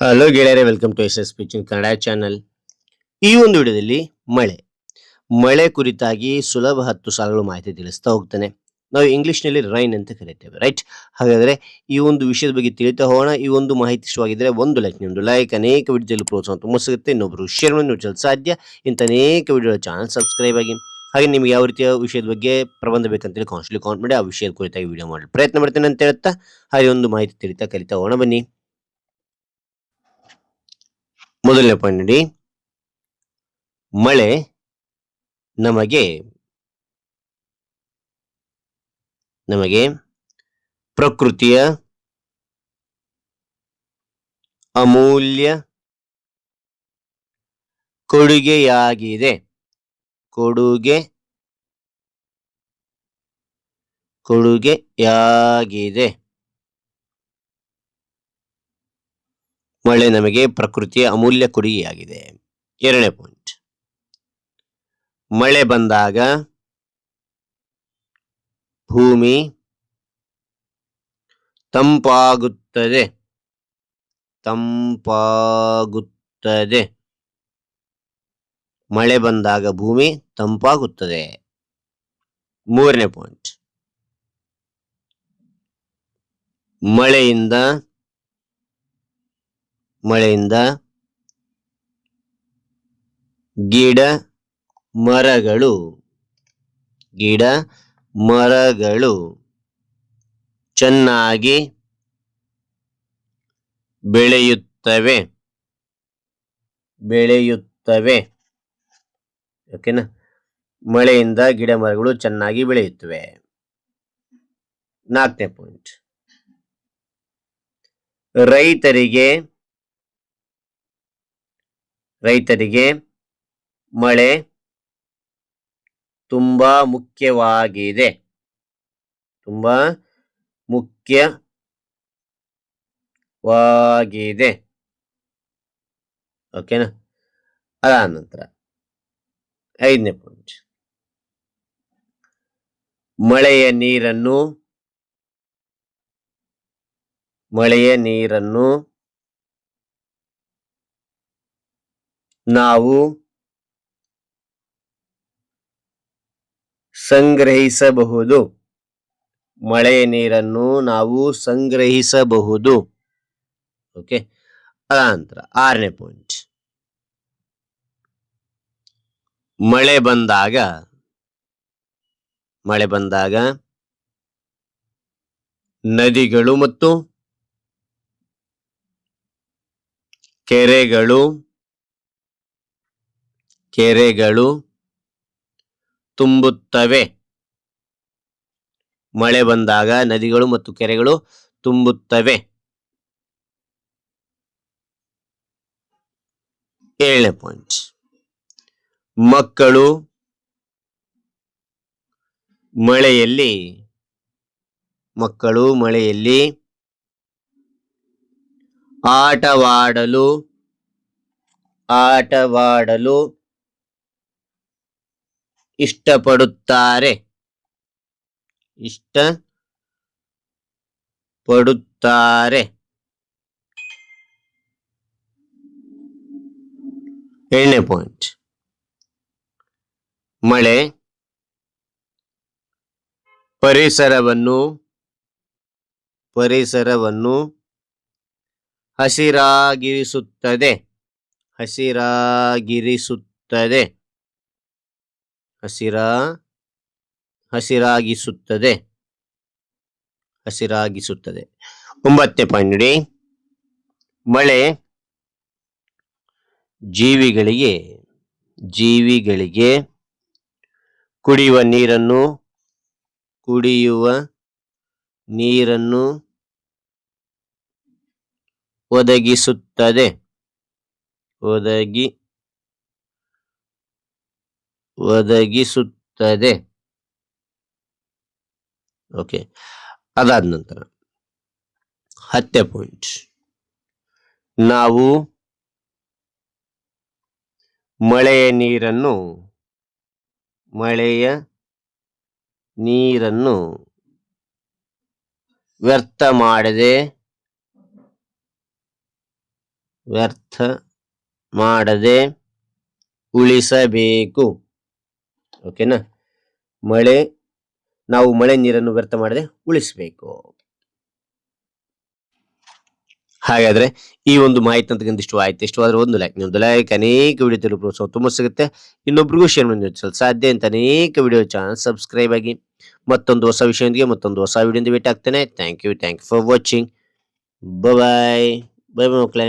Hello ಗೆಳೆಯರೆ, welcome to S S speeching Kannada channel. ಈ ಒಂದು ವಿಡಿಯೋದಲ್ಲಿ ಮಳೆ ಕುರಿತಾಗಿ ಸುಲಭ 10 ಸಾಲುಗಳು ಮಾಹಿತಿ ತಿಳಿಸ್ತಾ ಹೋಗ್ತಾನೆ. ನಾವು ಇಂಗ್ಲಿಷ್ನಲ್ಲಿ ರೈನ್ ಅಂತ ಕರಿತೇವೆ, ರೈಟ್? ಹಾಗಾದ್ರೆ ಈ ಒಂದು ವಿಷಯದ ಬಗ್ಗೆ ತಿಳಿತಾ ಹೋಗೋಣ. ಈ ಒಂದು ಮಾಹಿತಿ ಇಷ್ಟವಾಗಿದ್ರೆ ಒಂದು ಲೈಕ್, ನಿಮ್ದು ಲೈಕ್ ಅನೇಕ ವಿಡಿಯೋದಲ್ಲಿ ಪ್ರೋತ್ಸಾಹ ತುಂಬ ಸಿಗುತ್ತೆ. ಇನ್ನೊಬ್ರು ಶೇರ್ ಮಾಡಿ ನೀವು ಸಾಧ್ಯ. ಇಂಥ ಅನೇಕ ವಿಡಿಯೋ ಚಾನಲ್ ಸಬ್ಸ್ಕ್ರೈಬ್ ಆಗಿ. ಹಾಗೆ ನಿಮ್ಗೆ ಯಾವ ರೀತಿಯ ವಿಷಯದ ಬಗ್ಗೆ ಪ್ರಬಂಧ ಬೇಕಂತೇಳಿ ಕಾಮೆಂಟ್ ಮಾಡಿ, ಆ ವಿಷಯದ ಕುರಿತಾಗಿ ವಿಡಿಯೋ ಮಾಡಲು ಪ್ರಯತ್ನ ಮಾಡ್ತೇನೆ ಅಂತ ಹೇಳ್ತಾ ಹಾಗೆ ಒಂದು ಮಾಹಿತಿ ತಿಳಿತಾ ಕಲಿತಾ ಹೋಗೋಣ ಬನ್ನಿ. ಮೊದಲನೇ ಪಾಯಿಂಟ್ ನೋಡಿ, ಮಳೆ ನಮಗೆ ಪ್ರಕೃತಿಯ ಅಮೂಲ್ಯ ಕೊಡುಗೆಯಾಗಿದೆ. ಮಳೆ ನಮಗೆ ಪ್ರಕೃತಿಯ ಅಮೂಲ್ಯ ಕೊಡುಗೆಯಾಗಿದೆ. ಎರಡನೇ ಪಾಯಿಂಟ್, ಮಳೆ ಬಂದಾಗ ಭೂಮಿ ತಂಪಾಗುತ್ತದೆ. ಮಳೆ ಬಂದಾಗ ಭೂಮಿ ತಂಪಾಗುತ್ತದೆ. ಮೂರನೇ ಪಾಯಿಂಟ್, ಮಳೆಯಿಂದ ಗಿಡ ಮರಗಳು ಚೆನ್ನಾಗಿ ಬೆಳೆಯುತ್ತವೆ. ಓಕೆನಾ? ಮಳೆಯಿಂದ ಗಿಡ ಮರಗಳು ಚೆನ್ನಾಗಿ ಬೆಳೆಯುತ್ತವೆ. ನಾಲ್ಕನೇ ಪಾಯಿಂಟ್, ರೈತರಿಗೆ ಮಳೆ ತುಂಬಾ ಮುಖ್ಯವಾಗಿದೆ. ಓಕೆನಾ? ಅದಾದ ನಂತರ ಐದನೇ ಪಾಯಿಂಟ್, ಮಳೆಯ ನೀರನ್ನು ನಾವು ಸಂಗ್ರಹಿಸಬಹುದು. ಓಕೆ. ಅನಂತರ ಆರನೇ ಪಾಯಿಂಟ್, ಮಳೆ ಬಂದಾಗ ನದಿಗಳು ಮತ್ತು ಕೆರೆಗಳು ತುಂಬುತ್ತವೆ. ಮಳೆ ಬಂದಾಗ ನದಿಗಳು ಮತ್ತು ಕೆರೆಗಳು ತುಂಬುತ್ತವೆ. ಏಳನೇ ಪಾಯಿಂಟ್, ಮಕ್ಕಳು ಮಳೆಯಲ್ಲಿ ಆಟವಾಡಲು ಇಷ್ಟಪಡುತ್ತಾರೆ. ಏಳನೇ ಪಾಯಿಂಟ್, ಮಳೆ ಪರಿಸರವನ್ನು ಹಸಿರಾಗಿರಿಸುತ್ತದೆ. ಒಂಬತ್ತನೇ ಪಾಯಿಂಟ್ ನೋಡಿ, ಮಳೆ ಜೀವಿಗಳಿಗೆ ಕುಡಿಯುವ ನೀರನ್ನು ಒದಗಿಸುತ್ತದೆ. ಓಕೆ. ಅದಾದ ನಂತರ 10ನೇ ಪಾಯಿಂಟ್, ನಾವು ಮಳೆಯ ನೀರನ್ನು ವ್ಯರ್ಥ ಮಾಡದೆ ವ್ಯರ್ಥ ಮಾಡದೆ ಉಳಿಸಬೇಕು. ಓಕೆನಾ? ನಾವು ಮಳೆ ನೀರನ್ನು ವ್ಯರ್ಥ ಮಾಡದೆ ಉಳಿಸಬೇಕು. ಹಾಗಾದ್ರೆ ಈ ಒಂದು ಮಾಹಿತಿ ಅಂತ ಇಷ್ಟು ಆಯ್ತು. ಇಷ್ಟವಾದ್ರೆ ಒಂದು ಲೈಕ್, ನೀವು ಲೈಕ್ ಅನೇಕ ವಿಡಿಯೋ ತಿಳಿದು ಪ್ರೋತ್ಸಾಹ ತುಂಬ ಸಿಗುತ್ತೆ. ಇನ್ನೊಬ್ರಿಗೂ ಶೇರ್ ಮಾಡಿ ಸಾಧ್ಯ ಅಂತ ಅನೇಕ ವಿಡಿಯೋ ಚಾನಲ್ ಸಬ್ಸ್ಕ್ರೈಬ್ ಆಗಿ. ಮತ್ತೊಂದು ಹೊಸ ವಿಷಯದೊಂದಿಗೆ ಮತ್ತೊಂದು ಹೊಸ ವಿಡಿಯೋದಿಂದ ಭೇಟಿ ಆಗ್ತೇನೆ. Thank you for watching. Bye bye ಮಕ್ಕಳೇ.